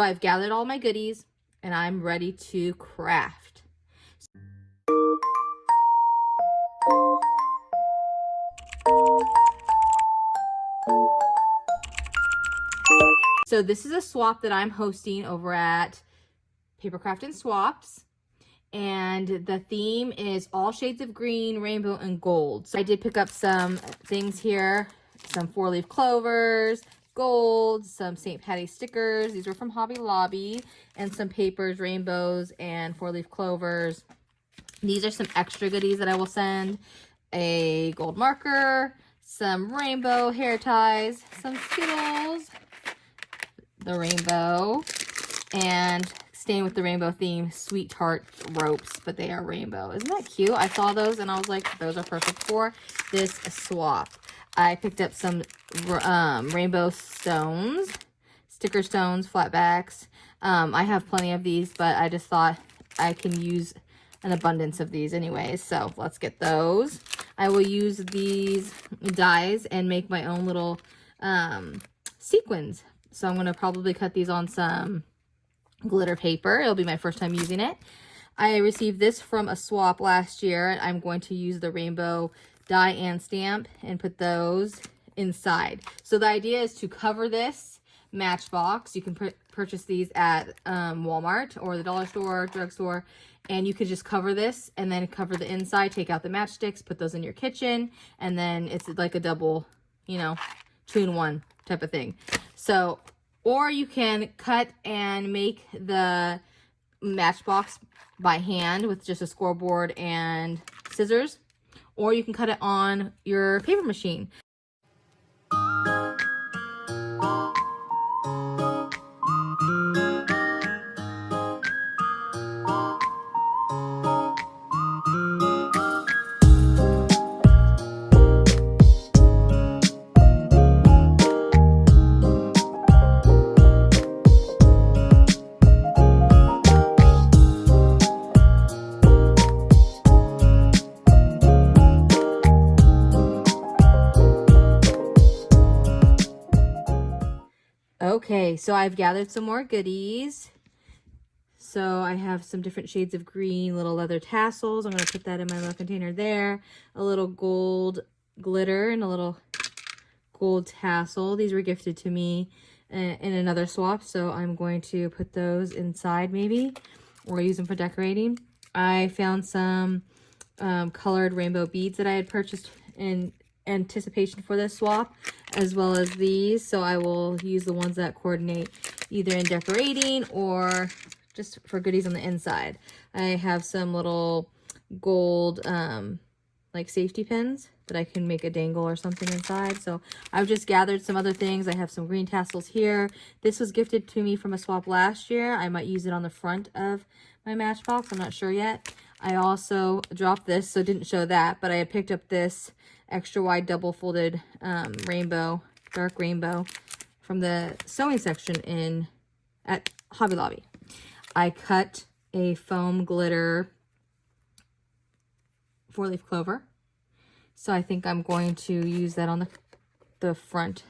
So I've gathered all my goodies and I'm ready to craft. So this is a swap that I'm hosting over at Papercraft and Swaps. And the theme is all shades of green, rainbow, and gold. So I did pick up some things here, some 4-leaf clovers, gold, some St. Patty's stickers. These were from Hobby Lobby, and some papers, rainbows, and 4-leaf clovers. These are some extra goodies that I will send. A gold marker, some rainbow hair ties, some Skittles, the rainbow, and staying with the rainbow theme, sweet tart ropes, but they are rainbow. Isn't that cute? I saw those and I was like, those are perfect for this swap. I picked up some rainbow stones, sticker stones, flatbacks. I have plenty of these, but I just thought I can use an abundance of these anyways, so let's get those. I will use these dies and make my own little sequins. So I'm going to probably cut these on some glitter paper. It'll be my first time using it. I received this from a swap last year. I'm going to use the rainbow die and stamp and put those inside. So the idea is to cover this Matchbox. You can purchase these at Walmart or the dollar store, drugstore, and you could just cover this and then cover the inside, take out the matchsticks, put those in your kitchen, and then it's like a double, you know, 2-in-1 type of thing. So, or you can cut and make the Matchbox by hand with just a scoreboard and scissors, or you can cut it on your paper machine. Okay, so I've gathered some more goodies. So I have some different shades of green, little leather tassels. I'm going to put that in my little container there. A little gold glitter and a little gold tassel. These were gifted to me in another swap, so I'm going to put those inside maybe, or use them for decorating. I found some colored rainbow beads that I had purchased in anticipation for this swap, as well as these, so I will use the ones that coordinate either in decorating or just for goodies on the inside. I have some little gold like safety pins that I can make a dangle or something inside. So I've just gathered some other things. I have some green tassels here. This was gifted to me from a swap last year. I might use it on the front of my Matchbox, I'm not sure yet. I also dropped this, so didn't show that, but I had picked up this extra wide double folded rainbow, dark rainbow, from the sewing section at Hobby Lobby. I cut a foam glitter 4-leaf clover, so I think I'm going to use that on the front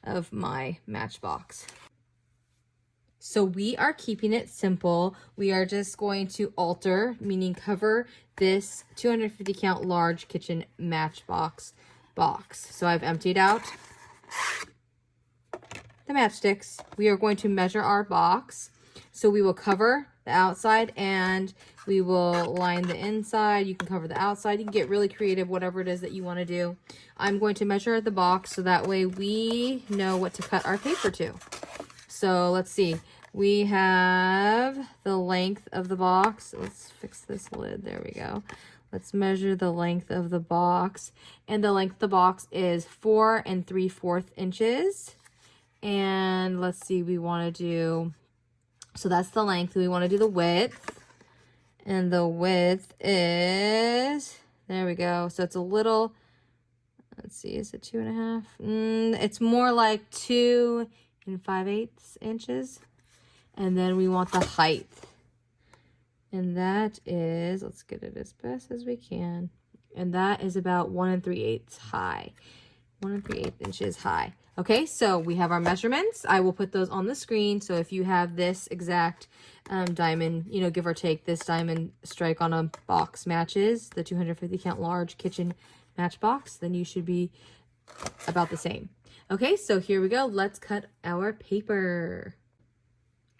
of my Matchbox. So we are keeping it simple. We are just going to alter, meaning cover this 250 count large kitchen Matchbox box. So I've emptied out the matchsticks. We are going to measure our box. So we will cover the outside and we will line the inside. You can cover the outside. You can get really creative, whatever it is that you want to do. I'm going to measure the box so that way we know what to cut our paper to. So let's see. We have the length of the box. Let's fix this lid. There we go. Let's measure the length of the box. And the length of the box is 4 3/4 inches. And let's see, we want to do, so that's the length. We want to do the width. And the width is, there we go. So it's a little, let's see, is it 2.5? It's more like 2 5/8 inches. And then we want the height. And that is, let's get it as best as we can. And that is about 1 3/8 high. 1 3/8 inches high. Okay, so we have our measurements. I will put those on the screen. So if you have this exact diamond, you know, give or take, this diamond strike on a box matches the 250 count large kitchen matchbox, then you should be about the same. Okay, so here we go. Let's cut our paper.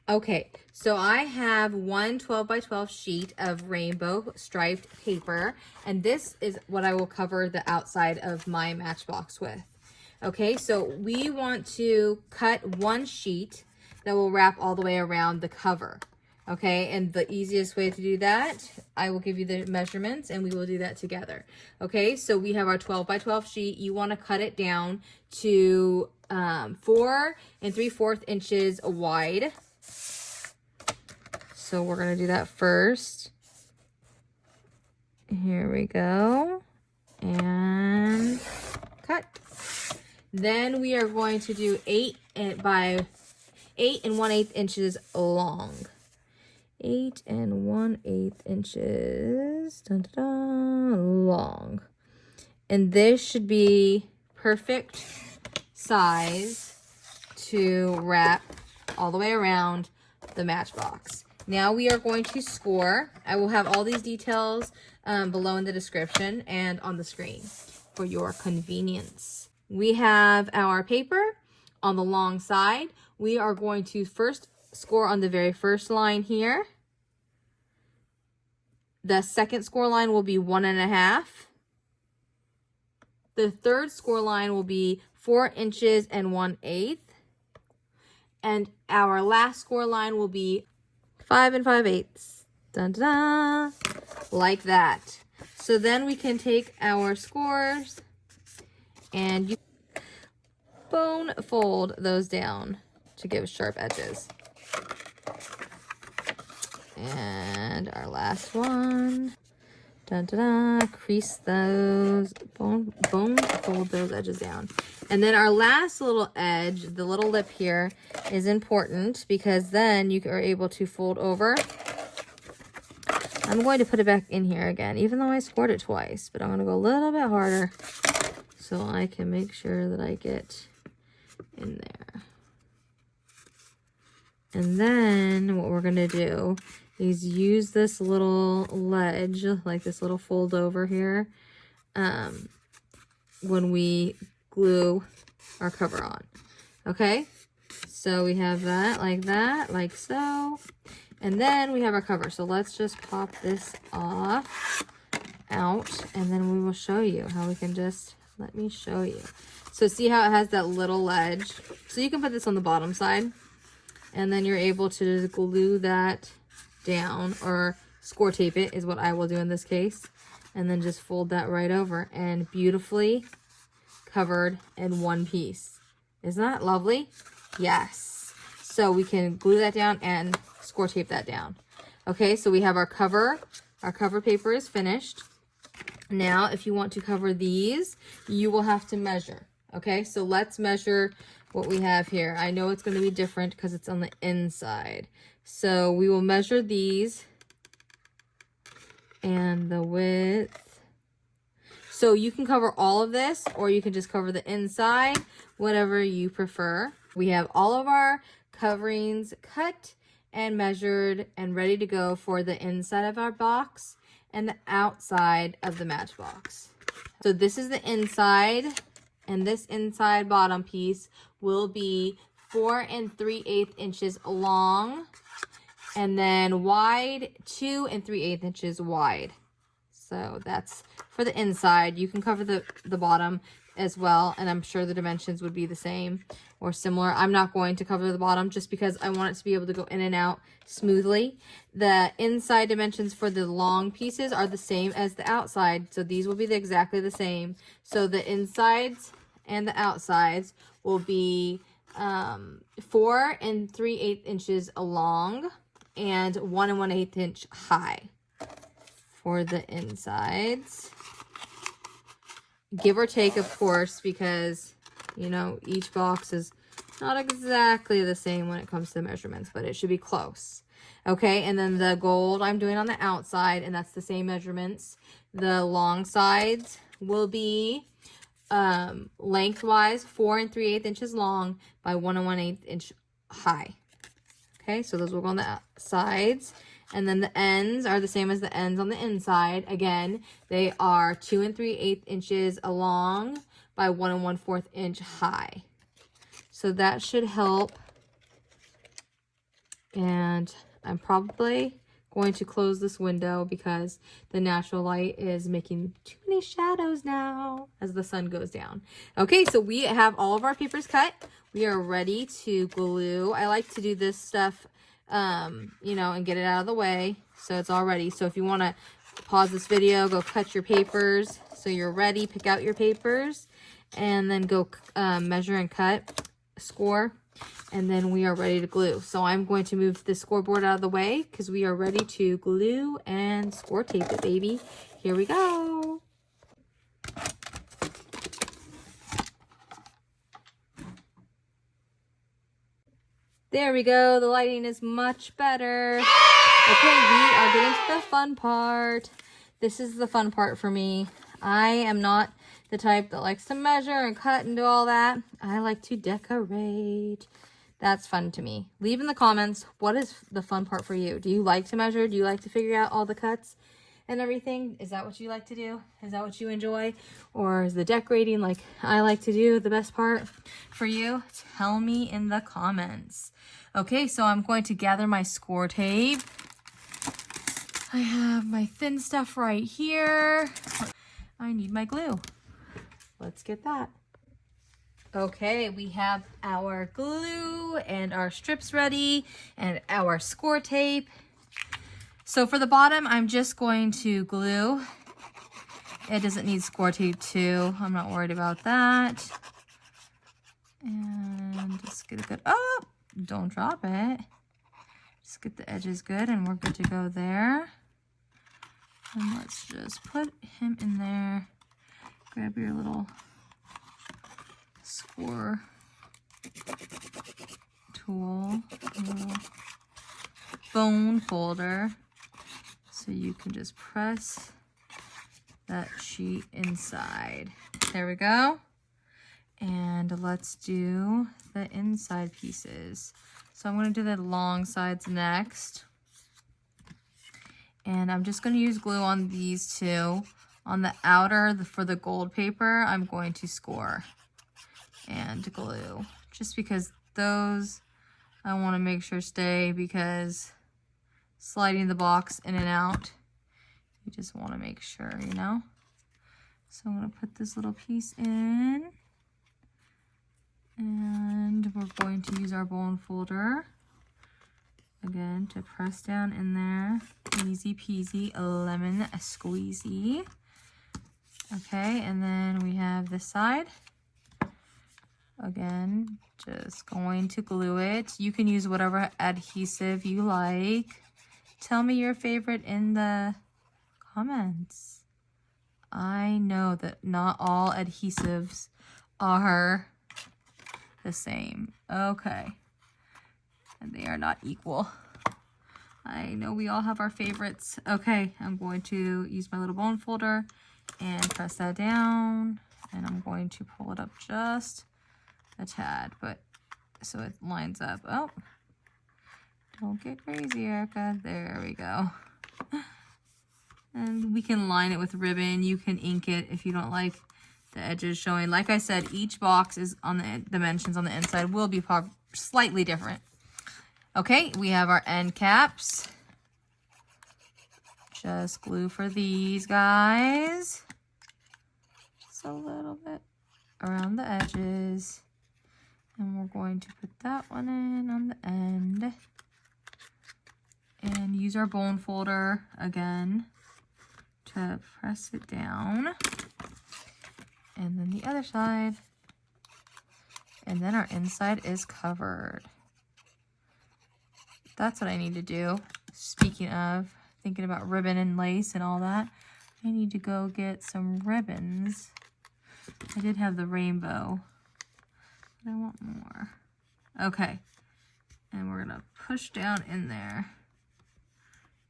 Okay, so I have one 12 by 12 sheet of rainbow striped paper, and this is what I will cover the outside of my matchbox with. Okay, so we want to cut one sheet that will wrap all the way around the cover. Okay, and the easiest way to do that, I will give you the measurements and we will do that together. Okay, so we have our 12 by 12 sheet. You want to cut it down to 4 3/4 inches wide. So we're going to do that first. Here we go. And cut. Then we are going to do 8 by 8 1/8 inches long. 8 1/8 inches dun, dun, dun, long. And this should be perfect size to wrap all the way around the matchbox. Now we are going to score. I will have all these details below in the description and on the screen for your convenience. We have our paper on the long side. We are going to first score on the very first line here. The second score line will be 1.5. The third score line will be 4 inches 1/8. And our last score line will be 5 5/8. Dun, dun, dun, like that. So then we can take our scores and you bone fold those down to give sharp edges. And our last one, dun, dun, dun, crease those, bone fold those edges down. And then our last little edge, the little lip here, is important because then you are able to fold over. I'm going to put it back in here again, even though I scored it twice, but I'm going to go a little bit harder so I can make sure that I get in there. And then what we're going to do is use this little ledge, like this little fold over here, when we glue our cover on. Okay, so we have that, like so. And then we have our cover. So let's just pop this off, out, and then we will show you how we can just, let me show you. So see how it has that little ledge? So you can put this on the bottom side, and then you're able to just glue that down, or score tape it is what I will do in this case, and then just fold that right over, and beautifully covered in one piece. Isn't that lovely? Yes. So we can glue that down and score tape that down. Okay, so we have our cover. Our cover paper is finished. Now, if you want to cover these, you will have to measure. Okay, so let's measure what we have here. I know it's going to be different because it's on the inside. So we will measure these and the width. So you can cover all of this, or you can just cover the inside, whatever you prefer. We have all of our coverings cut and measured and ready to go for the inside of our box and the outside of the matchbox. So this is the inside, and this inside bottom piece will be 4 3/8 inches long, and then wide 2 3/8 inches wide. So that's for the inside. You can cover the bottom as well, and I'm sure the dimensions would be the same or similar. I'm not going to cover the bottom just because I want it to be able to go in and out smoothly. The inside dimensions for the long pieces are the same as the outside, so these will be exactly the same. So the insides and the outsides will be 4 3/8 inches long and 1 1/8 inch high for the insides. Give or take, of course, because, you know, each box is not exactly the same when it comes to the measurements, but it should be close. Okay, and then the gold I'm doing on the outside, and that's the same measurements. The long sides will be lengthwise 4 3/8 inches long by 1 1/8 inch high. Okay, so those will go on the sides. And then the ends are the same as the ends on the inside. Again, they are 2 3/8 inches long by 1 1/4 inch high. So that should help. And I'm probably going to close this window because the natural light is making too many shadows now as the sun goes down. Okay, so we have all of our papers cut. We are ready to glue. I like to do this stuff, you know, and get it out of the way so it's all ready. So if you want to pause this video, go cut your papers so you're ready, pick out your papers, and then go measure and cut, score, and then we are ready to glue. So I'm going to move the scoreboard out of the way because we are ready to glue and score tape it, baby. Here we go. There we go. The lighting is much better. Okay, we are getting to the fun part. This is the fun part for me. I am not the type that likes to measure and cut and do all that. I like to decorate. That's fun to me. Leave in the comments, what is the fun part for you? Do you like to measure? Do you like to figure out all the cuts and everything? Is that what you like to do? Is that what you enjoy? Or is the decorating like I like to do the best part for you? Tell me in the comments. Okay, so I'm going to gather my score tape. I have my thin stuff right here. I need my glue. Let's get that. Okay, we have our glue and our strips ready and our score tape. So for the bottom, I'm just going to glue. It doesn't need score tape too. I'm not worried about that. And just get a good, oh, don't drop it. Just get the edges good and we're good to go there. And let's just put him in there. Grab your little score tool, little bone folder, so you can just press that sheet inside. There we go. And let's do the inside pieces. So I'm going to do the long sides next. And I'm just going to use glue on these two. On the outer, for the gold paper, I'm going to score and glue. Just because those I want to make sure stay, because sliding the box in and out, you just want to make sure, you know? So I'm going to put this little piece in. And we're going to use our bone folder again to press down in there. Easy peasy, lemon squeezy. Okay, and then we have this side. Again, just going to glue it. You can use whatever adhesive you like. Tell me your favorite in the comments. I know that not all adhesives are the same. Okay. And they are not equal. I know we all have our favorites. Okay, I'm going to use my little bone folder and press that down. And I'm going to pull it up just a tad, but so it lines up. Oh, don't get crazy, Erica. There we go. And we can line it with ribbon. You can ink it if you don't like the edges showing. Like I said, each box is on the dimensions on the inside will be slightly different. Okay, we have our end caps. Just glue for these guys. Just a little bit around the edges. And we're going to put that one in on the end. And use our bone folder again to press it down. And then the other side. And then our inside is covered. That's what I need to do. Speaking of thinking about ribbon and lace and all that, I need to go get some ribbons. I did have the rainbow, but I want more. Okay, and we're gonna push down in there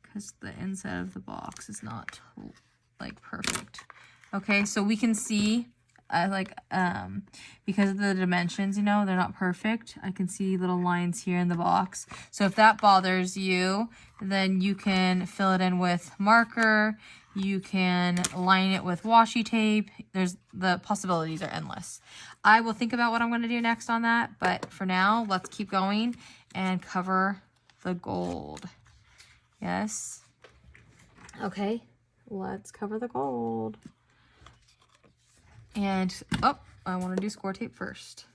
because the inside of the box is not like perfect. Okay, so we can see I like, because of the dimensions, you know, they're not perfect. I can see little lines here in the box. So if that bothers you, then you can fill it in with marker. You can line it with washi tape. The possibilities are endless. I will think about what I'm going to do next on that, but for now, let's keep going and cover the gold. Yes. Okay, let's cover the gold. And, oh, I want to do score tape first.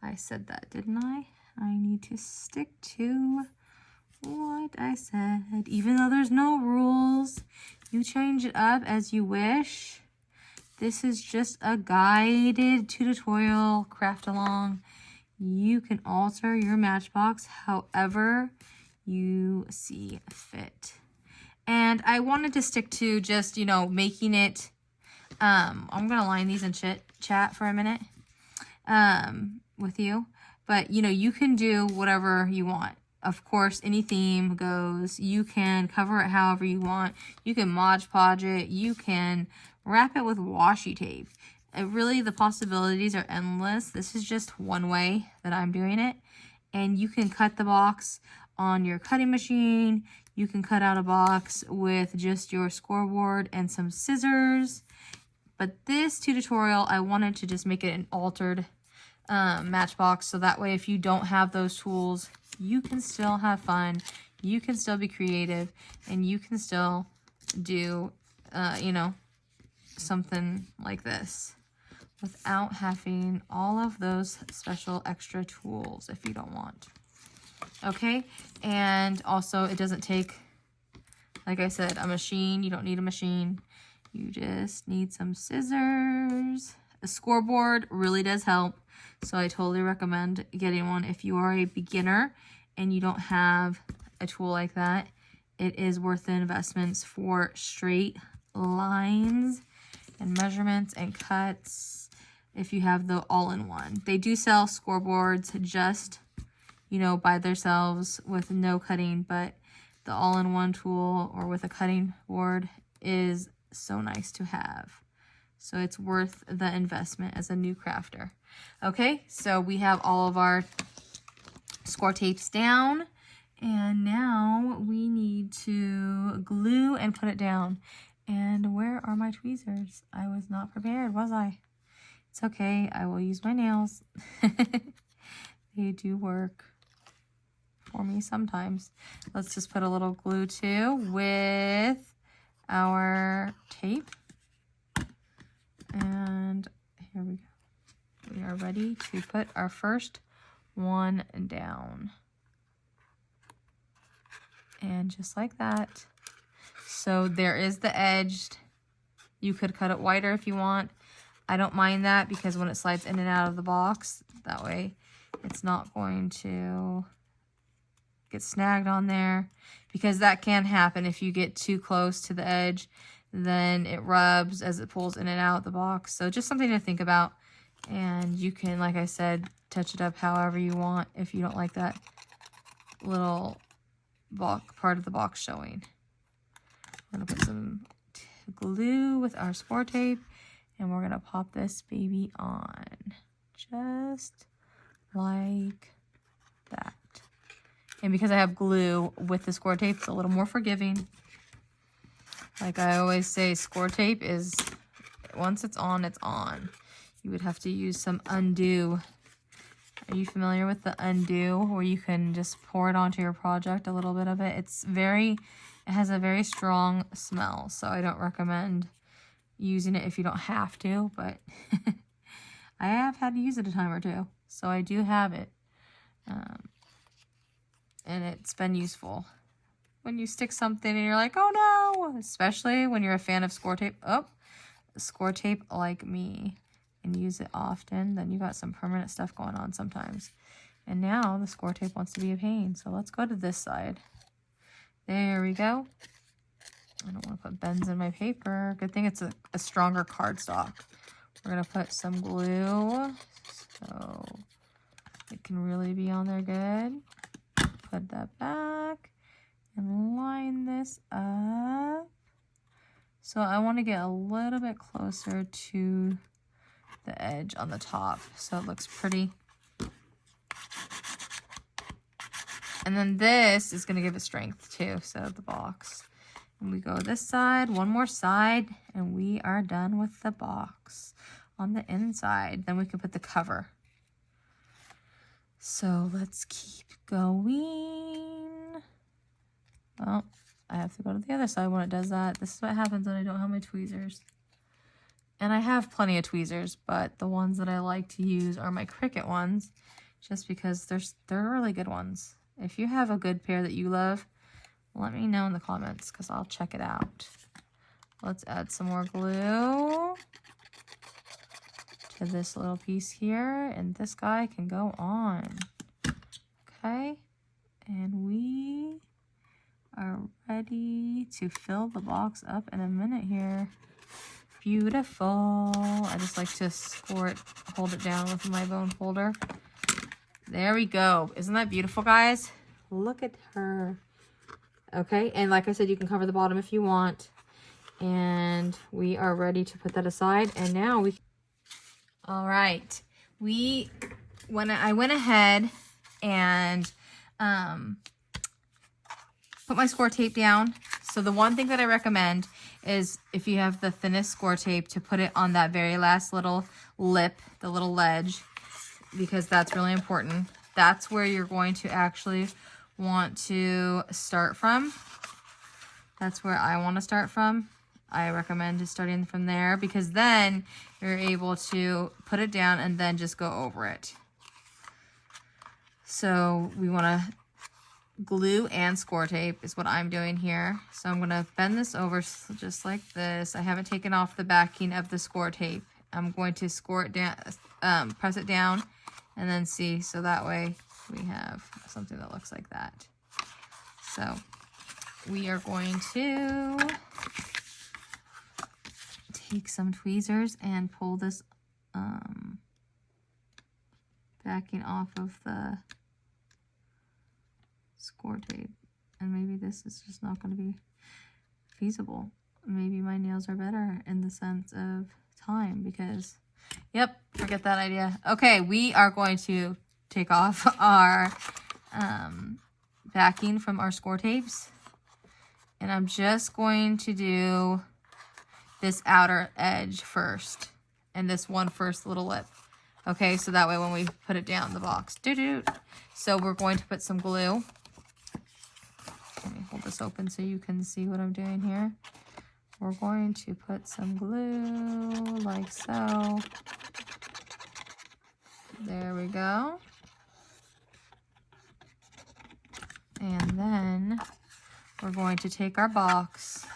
I said that, didn't I? I need to stick to what I said. Even though there's no rules, you change it up as you wish. This is just a guided tutorial craft along. You can alter your Matchbox however you see fit. And I wanted to stick to just, you know, making it, I'm going to line these in chat for a minute with you. But, you know, you can do whatever you want. Of course, any theme goes. You can cover it however you want. You can Mod Podge it. You can wrap it with washi tape. Really, the possibilities are endless. This is just one way that I'm doing it. And you can cut the box on your cutting machine. You can cut out a box with just your scoreboard and some scissors. But this tutorial, I wanted to just make it an altered Matchbox. So that way, if you don't have those tools, you can still have fun. You can still be creative. And you can still do, you know, something like this without having all of those special extra tools if you don't want. Okay, and also it doesn't take, like I said, a machine. You don't need a machine. You just need some scissors. A scoreboard really does help, so I totally recommend getting one if you are a beginner and you don't have a tool like that. It is worth the investments for straight lines and measurements and cuts if you have the all-in-one. They do sell scoreboards just, you know, by themselves with no cutting, but the all-in-one tool or with a cutting board is so nice to have. So it's worth the investment as a new crafter. Okay, so we have all of our score tapes down, and now we need to glue and put it down. And where are my tweezers? I was not prepared, was I? It's okay, I will use my nails. They do work for me sometimes. Let's just put a little glue too with our tape. And here we go. We are ready to put our first one down. And just like that. So there is the edge. You could cut it wider if you want. I don't mind that because when it slides in and out of the box, that way it's not going to get snagged on there, because that can happen if you get too close to the edge. Then it rubs as it pulls in and out the box. So just something to think about. And you can, like I said, touch it up however you want if you don't like that little part of the box showing. I'm going to put some glue with our score tape, and we're going to pop this baby on. Just like that. And because I have glue with the score tape, it's a little more forgiving. Like I always say, score tape is, once it's on, it's on. You would have to use some undo. Are you familiar with the undo, where you can just pour it onto your project, a little bit of it? It has a very strong smell, so I don't recommend using it if you don't have to, but I have had to use it a time or two, so I do have it. And it's been useful. When you stick something and you're like, oh no, especially when you're a fan of score tape, score tape like me, and use it often, then you got some permanent stuff going on sometimes. And now the score tape wants to be a pain. So let's go to this side. There we go. I don't want to put bends in my paper. Good thing it's a stronger cardstock. We're going to put some glue so it can really be on there good. Put that back and line this up. So I want to get a little bit closer to the edge on the top so it looks pretty. And then this is going to give it strength too, so the box. And we go this side, one more side, and we are done with the box on the inside. Then we can put the cover. So let's keep going. Oh, I have to go to the other side when it does that. This is what happens when I don't have my tweezers. And I have plenty of tweezers, but the ones that I like to use are my Cricut ones, just because they're really good ones. If you have a good pair that you love, let me know in the comments because I'll check it out. Let's add some more glue to this little piece here, and this guy can go on. Okay, and we are ready to fill the box up in a minute here. Beautiful. I just like to score it, hold it down with my bone folder. There we go. Isn't that beautiful, guys? Look at her. Okay, and like I said, you can cover the bottom if you want. And we are ready to put that aside. And now we... All right. I went ahead and put my score tape down. So the one thing that I recommend is if you have the thinnest score tape to put it on that very last little lip, the little ledge, because that's really important. That's where you're going to actually want to start from. That's where I want to start from. I recommend starting from there because then you're able to put it down and then just go over it. So we want to glue and score tape is what I'm doing here. So I'm going to bend this over just like this. I haven't taken off the backing of the score tape. I'm going to score it down, press it down, and then see, so that way we have something that looks like that. So we are going to take some tweezers and pull this backing off of the score tape. And maybe this is just not going to be feasible. Maybe my nails are better in the sense of time because... Yep, forget that idea. Okay, we are going to take off our backing from our score tapes. And I'm just going to do this outer edge first. And this one first little lip. Okay, so that way when we put it down in the box. So we're going to put some glue. Let me hold this open so you can see what I'm doing here. We're going to put some glue like so. There we go. And then we're going to take our box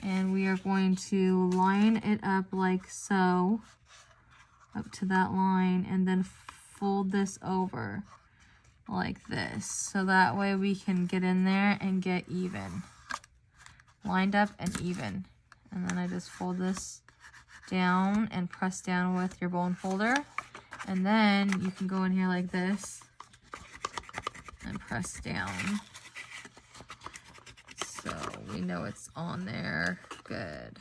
and we are going to line it up like so, up to that line, and then fold this over like this. So that way we can get in there and get even. Lined up and even. And then I just fold this down and press down with your bone folder. And then you can go in here like this and press down. So we know it's on there. Good.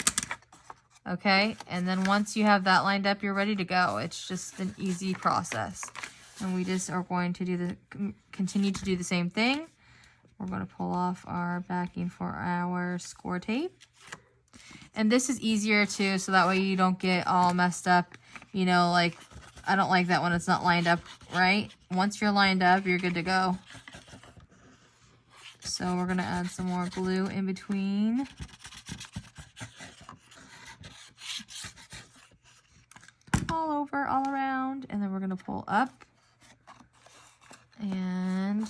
Okay, and then once you have that lined up, you're ready to go. It's just an easy process. And we just are going to continue to do the same thing. We're going to pull off our backing for our score tape. And this is easier too, so that way you don't get all messed up. You know, like, I don't like that when it's not lined up right. Once you're lined up, you're good to go. So we're going to add some more glue in between. All over, all around. And then we're going to pull up. And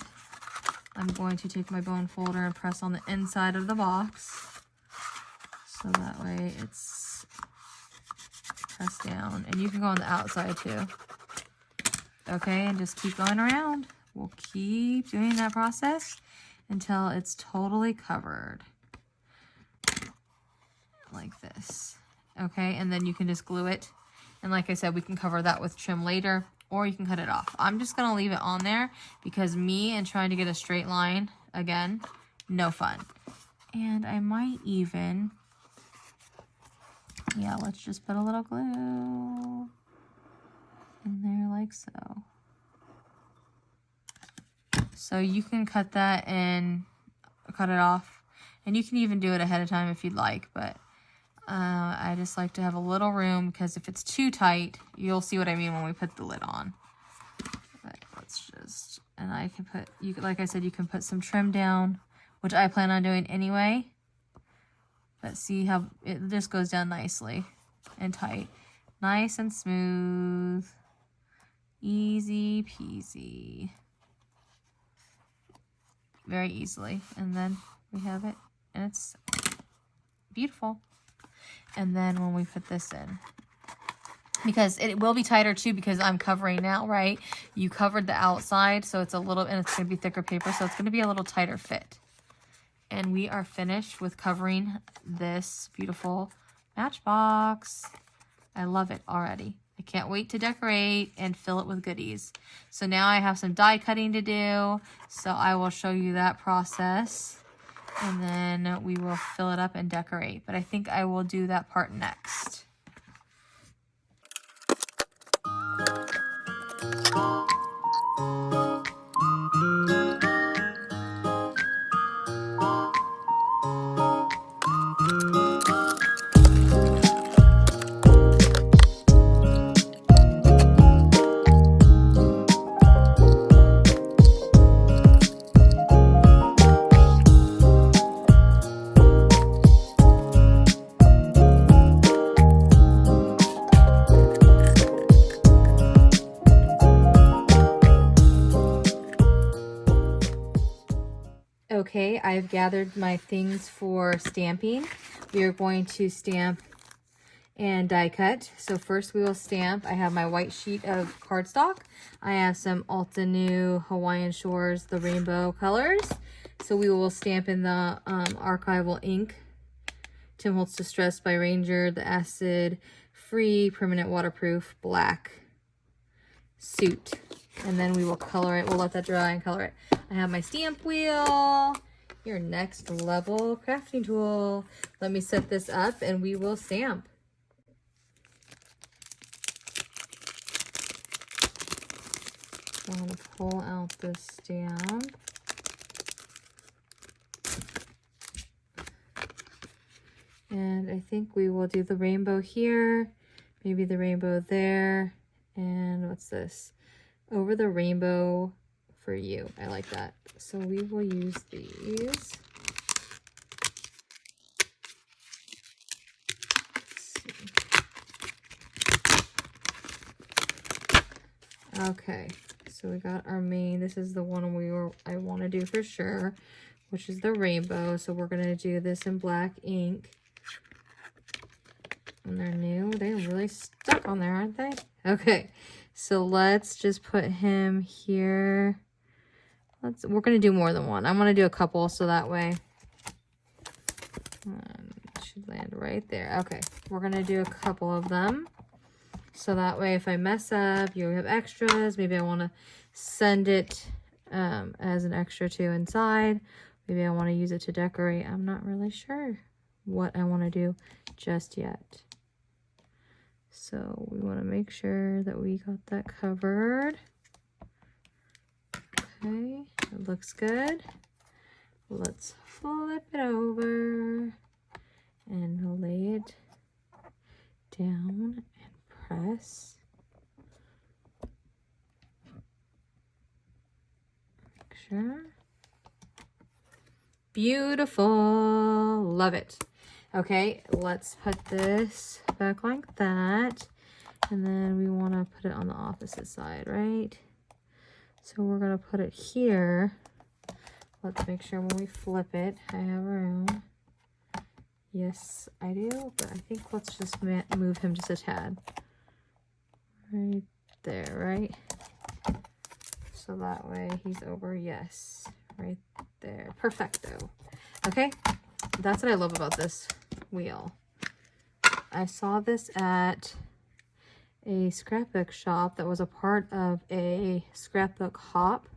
I'm going to take my bone folder and press on the inside of the box. So that way it's pressed down. And you can go on the outside too. Okay, and just keep going around. We'll keep doing that process until it's totally covered. Like this. Okay, and then you can just glue it. And like I said, we can cover that with trim later, or you can cut it off. I'm just going to leave it on there because me and trying to get a straight line, again, no fun. And I might even, yeah, let's just put a little glue in there like so. So you can cut that and cut it off. And you can even do it ahead of time if you'd like, but I just like to have a little room because if it's too tight, you'll see what I mean when we put the lid on. But let's just, and I can put, like I said, you can put some trim down, which I plan on doing anyway. But see how it just goes down nicely and tight. Nice and smooth. Easy peasy. Very easily. And then we have it, and it's beautiful. And then when we put this in, because it will be tighter too, because I'm covering now, right? You covered the outside, so it's a little, and it's going to be thicker paper, so it's going to be a little tighter fit. And we are finished with covering this beautiful Matchbox. I love it already. I can't wait to decorate and fill it with goodies. So now I have some die cutting to do, so I will show you that process. And then we will fill it up and decorate. But I think I will do that part next. Okay, I've gathered my things for stamping. We are going to stamp and die cut. So first we will stamp. I have my white sheet of cardstock. I have some Alta Hawaiian Shores, the rainbow colors. So we will stamp in the archival ink. Tim Holtz Distress by Ranger, the acid free permanent waterproof black suit. And then we will color it. We'll let that dry and color it. I have my stamp wheel, your next level crafting tool. Let me set this up and we will stamp. I'm going to pull out this stamp. And I think we will do the rainbow here, maybe the rainbow there, and what's this? Over the rainbow for you. I like that. So we will use these. Okay, so we got our main. This is the one I want to do for sure, which is the rainbow. So we're going to do this in black ink. And they're new. They're really stuck on there, aren't they? Okay, so let's just put him here. We're going to do more than one. I'm going to do a couple so that way it should land right there. Okay, we're going to do a couple of them. So that way if I mess up, you have extras. Maybe I want to send it as an extra too inside. Maybe I want to use it to decorate. I'm not really sure what I want to do just yet. So we want to make sure that we got that covered. Okay, it looks good. Let's flip it over and lay it down and press. Make sure. Beautiful. Love it. Okay, let's put this back like that. And then we want to put it on the opposite side, right? So we're going to put it here. Let's make sure when we flip it, I have room. Yes, I do. But I think let's just move him just a tad. Right there, right? So that way he's over, yes. Right there. Perfecto. Okay, that's what I love about this wheel. I saw this at a scrapbook shop that was a part of a scrapbook hop,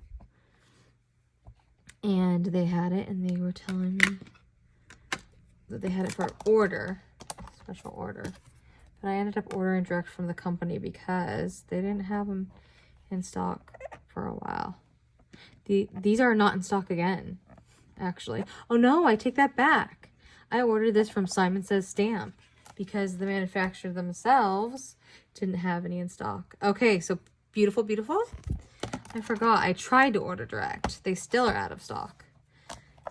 and they had it, and they were telling me that they had it for order, special order. but I ended up ordering direct from the company because they didn't have them in stock for a while. These are not in stock again, actually. Oh no, I take that back. I ordered this from Simon Says Stamp because the manufacturer themselves didn't have any in stock. Okay, so beautiful, beautiful. I forgot, I tried to order direct. They still are out of stock.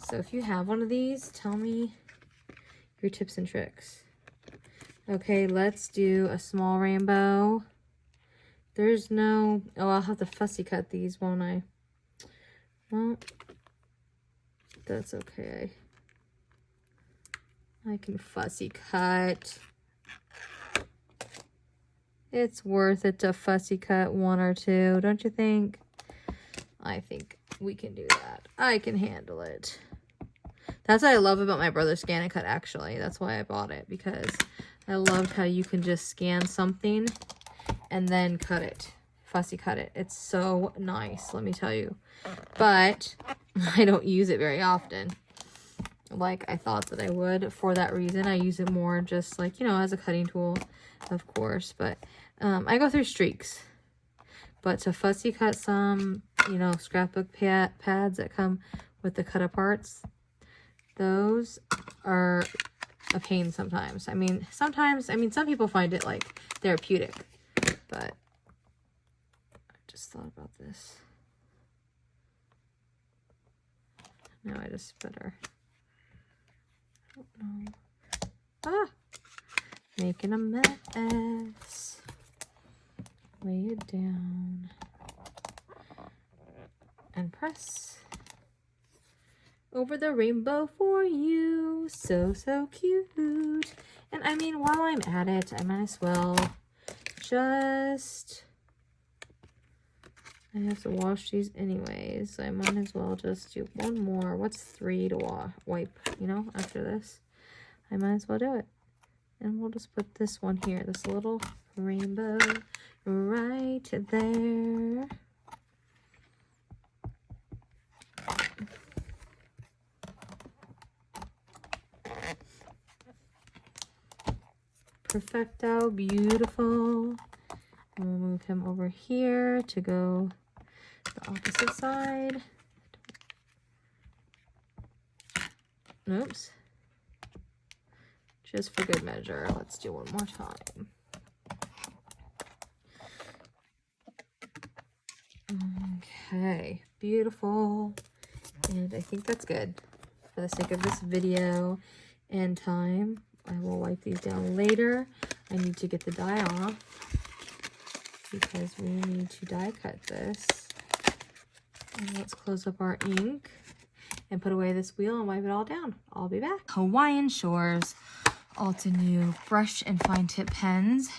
So if you have one of these, tell me your tips and tricks. Okay, let's do a small rainbow. There's no... Oh, I'll have to fussy cut these, won't I? Well, that's okay. I can fussy cut. It's worth it to fussy cut one or two, don't you think? I think we can do that. I can handle it. That's what I love about my brother's Scan and Cut, actually. That's why I bought it, because I loved how you can just scan something and then cut it. Fussy cut it. It's so nice, let me tell you. But I don't use it very often, like I thought that I would. For that reason, I use it more just like, you know, as a cutting tool, of course. But I go through streaks. But to fussy cut some, you know, scrapbook pads that come with the cut-aparts, those are a pain sometimes. I mean, some people find it, like, therapeutic. But I just thought about this. No, I just better... I don't know. Ah! Making a mess. Lay it down. And press over the rainbow for you. So, so cute. And I mean, while I'm at it, I might as well just... I have to wash these anyways, so I might as well just do one more. What's 3 to wipe, you know, after this? I might as well do it. And we'll just put this one here, this little rainbow right there. Perfecto, beautiful. And we'll move him over here to go the opposite side. Oops. Just for good measure, let's do one more time. Okay, beautiful. And I think that's good. For the sake of this video and time, I will wipe these down later. I need to get the dye off because we need to die cut this. And let's close up our ink and put away this wheel and wipe it all down. I'll be back. Hawaiian Shores Alta New brush and fine tip pens.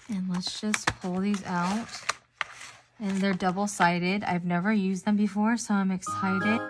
And let's just pull these out. And they're double-sided. I've never used them before, so I'm excited.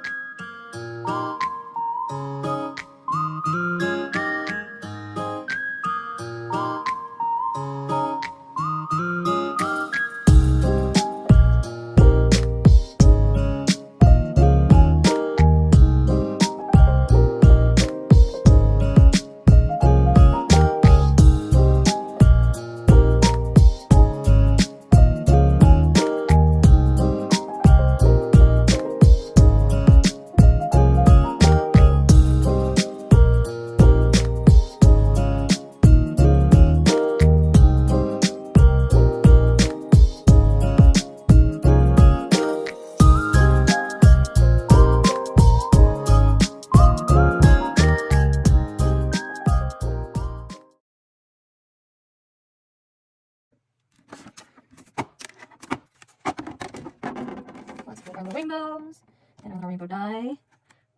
Let's put our rainbows and our rainbow dye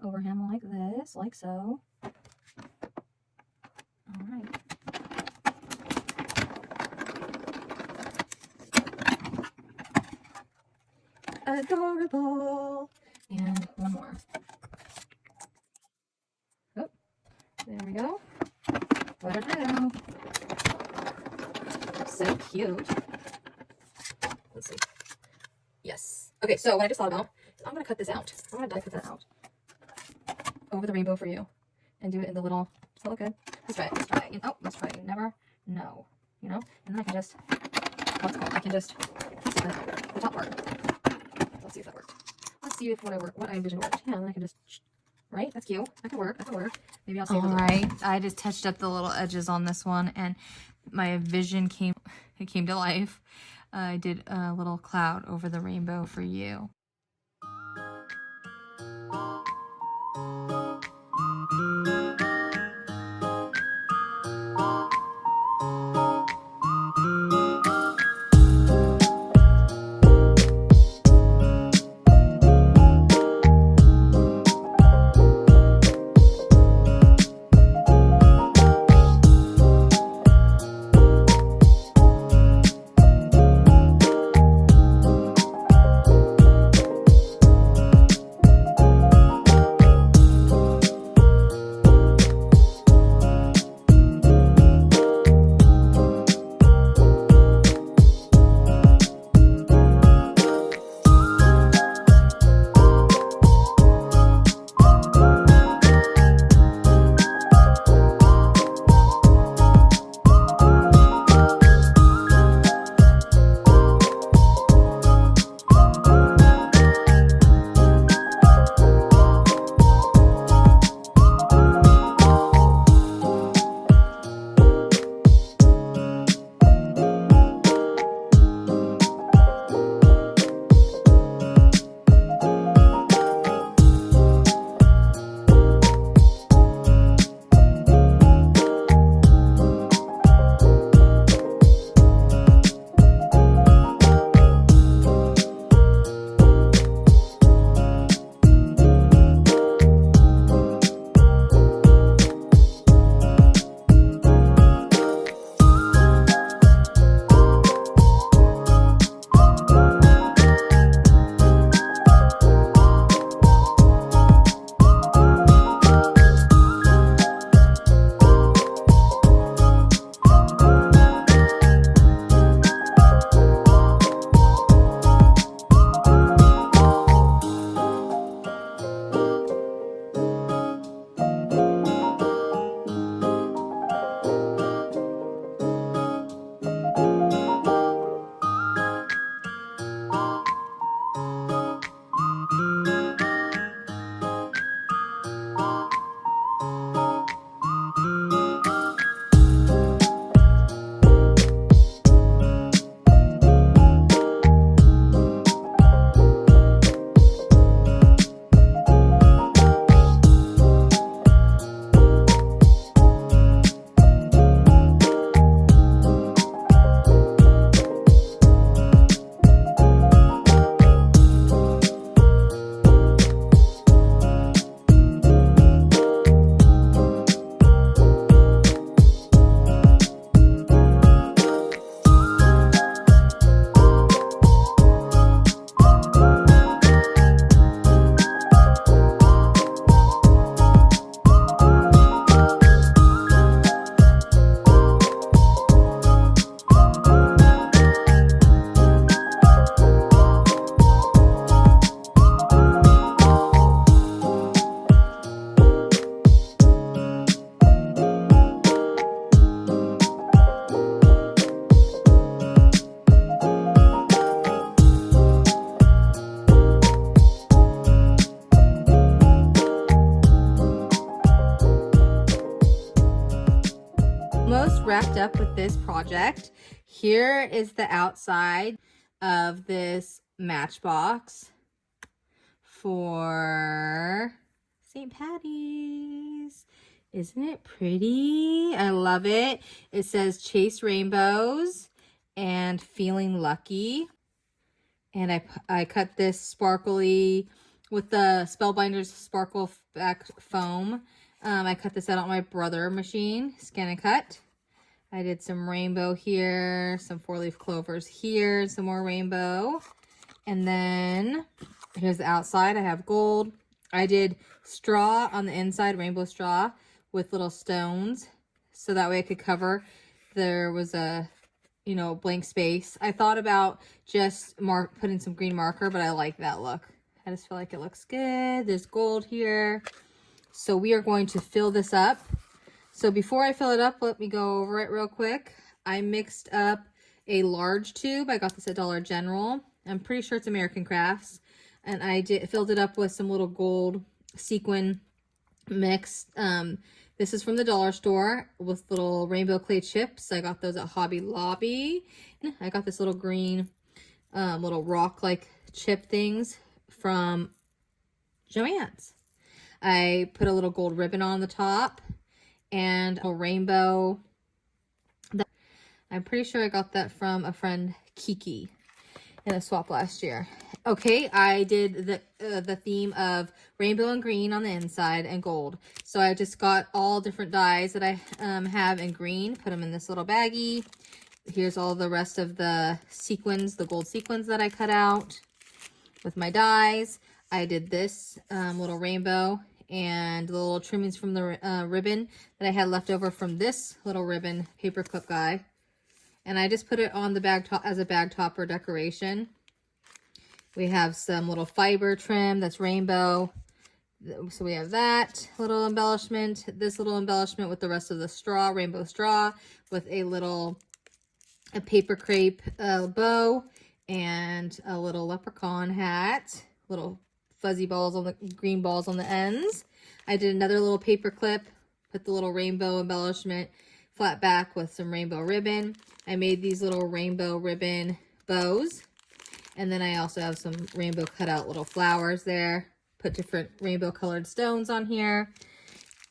over him like this, like so. All right. Adorable. And one more. Oh, there we go. What a do. So cute. Let's see. Yes. Okay, so what I just thought about is I'm going to cut this out. I'm going to die cut that out over the rainbow for you and do it in the little... Does that look good? Let's try it. Let's try it. Oh, let's try it. Never No, you know? And then I can just, what's it called? I can just test the top part. Let's see if that worked. Let's see if what I envisioned worked. Yeah, and then I can just, right? That's cute. That could work. That could work. Maybe I'll save it. All right. I just touched up the little edges on this one, and my vision came to life. I did a little cloud over the rainbow for you. Wrapped up with this project. Here is the outside of this Matchbox for St. Patty's. Isn't it pretty? I love it. It says Chase Rainbows and Feeling Lucky. And I cut this sparkly with the Spellbinders Sparkle Back Foam. I cut this out on my Brother machine, Scan and Cut. I did some rainbow here, some 4-leaf clovers here, some more rainbow. And then here's the outside. I have gold. I did straw on the inside, rainbow straw with little stones. So that way I could cover. There was a, blank space. I thought about just putting some green marker, but I like that look. I just feel like it looks good. There's gold here. So we are going to fill this up So before I fill it up, let me go over it real quick. I mixed up a large tube. I got this at Dollar General. I'm pretty sure it's American Crafts. And I filled it up with some little gold sequin mix. This is from the dollar store with little rainbow clay chips. I got those at Hobby Lobby. I got this little green little rock-like chip things from Joann's. I put a little gold ribbon on the top and a rainbow. I'm pretty sure I got that from a friend, Kiki, in a swap last year. Okay, I did the theme of rainbow and green on the inside and gold. So I just got all different dyes that I have in green, put them in this little baggie. Here's all the rest of the sequins, the gold sequins that I cut out with my dies. I did this little rainbow and the little trimmings from the ribbon that I had left over from this little ribbon paperclip guy. And I just put it on the bag top as a bag topper decoration. We have some little fiber trim that's rainbow. So we have that little embellishment, this little embellishment with the rest of the straw, rainbow straw, with a paper crepe bow and a little leprechaun hat, little fuzzy balls on the green balls on the ends. I did another little paper clip, put the little rainbow embellishment flat back with some rainbow ribbon. I made these little rainbow ribbon bows. And then I also have some rainbow cut out little flowers there. Put different rainbow colored stones on here.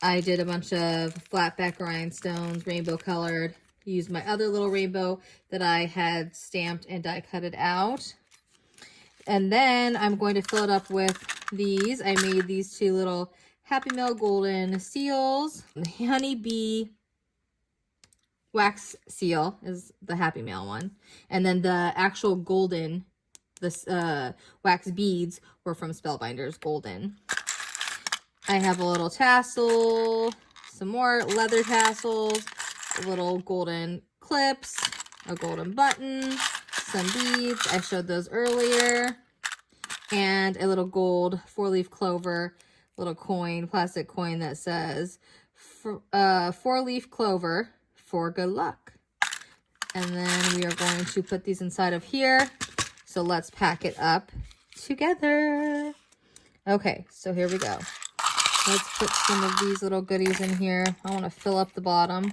I did a bunch of flat back rhinestones, rainbow colored. Used my other little rainbow that I had stamped and die cut it out. And then I'm going to fill it up with these. I made these two little Happy Mail golden seals. The honeybee wax seal is the Happy Mail one. And then the actual golden, wax beads were from Spellbinders Golden. I have a little tassel, some more leather tassels, little golden clips, a golden button, some beads. I showed those earlier. And a little gold 4-leaf clover, little coin, plastic coin that says 4-leaf clover for good luck. And then we are going to put these inside of here. So let's pack it up together. Okay, so here we go. Let's put some of these little goodies in here. I want to fill up the bottom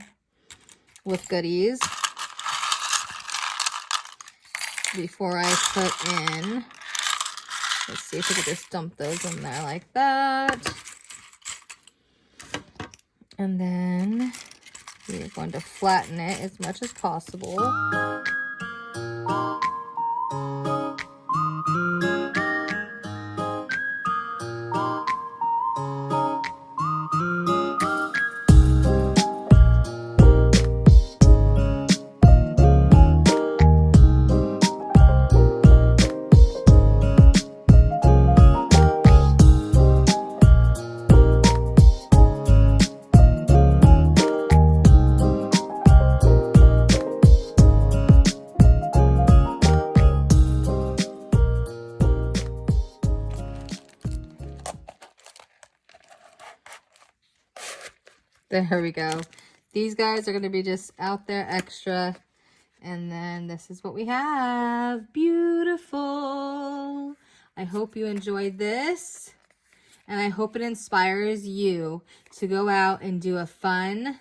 with goodies before I put in. Let's see if we can just dump those in there like that. And then we are going to flatten it as much as possible. There we go. These guys are going to be just out there extra. And then this is what we have. Beautiful. I hope you enjoyed this. And I hope it inspires you to go out and do a fun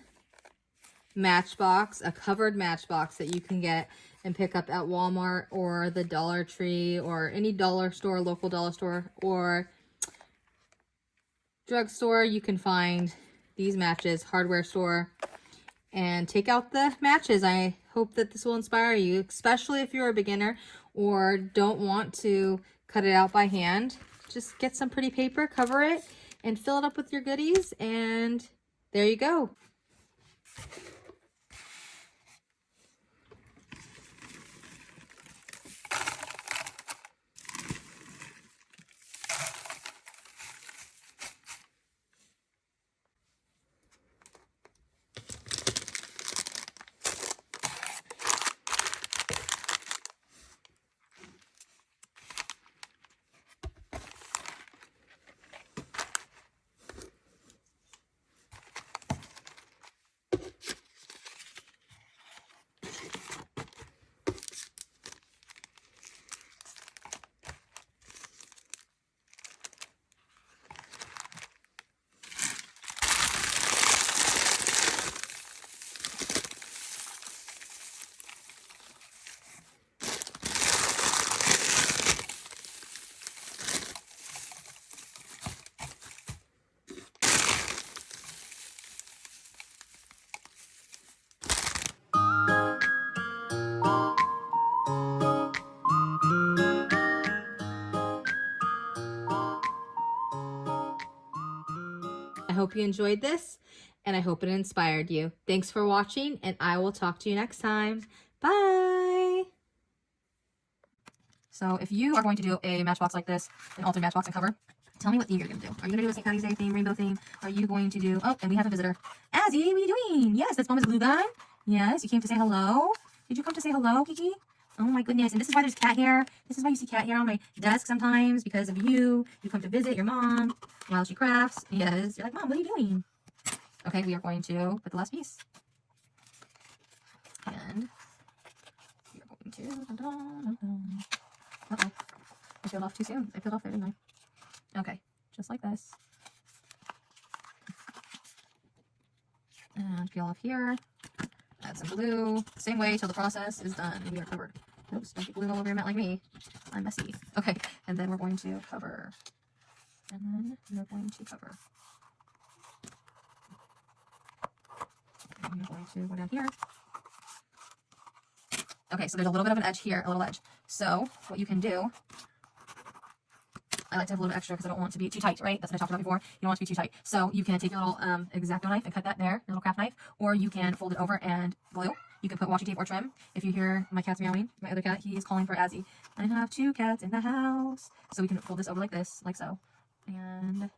matchbox, a covered matchbox that you can get and pick up at Walmart or the Dollar Tree or any dollar store, local dollar store or drugstore. You can find these matches, hardware store, and take out the matches. I hope that this will inspire you, especially if you're a beginner or don't want to cut it out by hand. Just get some pretty paper, cover it, and fill it up with your goodies, and there you go. I hope you enjoyed this, and I hope it inspired you. Thanks for watching, and I will talk to you next time. Bye! So if you are going to do a Matchbox like this, an Altered Matchbox and cover, tell me what theme you're going to do. Are you going to do a St. Patty's Day theme, rainbow theme? Are you going to do... Oh, and we have a visitor. Azzy, what are you doing? Yes, that's Mama's glue gun. Yes, you came to say hello. Did you come to say hello, Kiki? Oh my goodness. And this is why there's cat hair. This is why you see cat hair on my desk sometimes, because of you. You come to visit your mom while she crafts. Yes, you're like, Mom, what are you doing? Okay, we are going to put the last piece. And we are going to... Uh-oh. I peeled off too soon. I peeled off there, didn't I? Okay, just like this. And peel off here. Add some glue. Same way till the process is done and we are covered. Oops, don't get glue all over your mat like me. I'm messy. Okay, and then we're going to cover. And then we're going to cover. And we're going to go down here. Okay, so there's a little bit of an edge here, a little edge. So what you can do, I like to have a little bit extra because I don't want it to be too tight, right? That's what I talked about before. You don't want it to be too tight. So you can take your little X-Acto knife and cut that there, your little craft knife, or you can fold it over and glue. You can put washi tape or trim. If you hear my cat's meowing, my other cat, he is calling for Azzy. I have 2 cats in the house. So we can fold this over like this, like so. And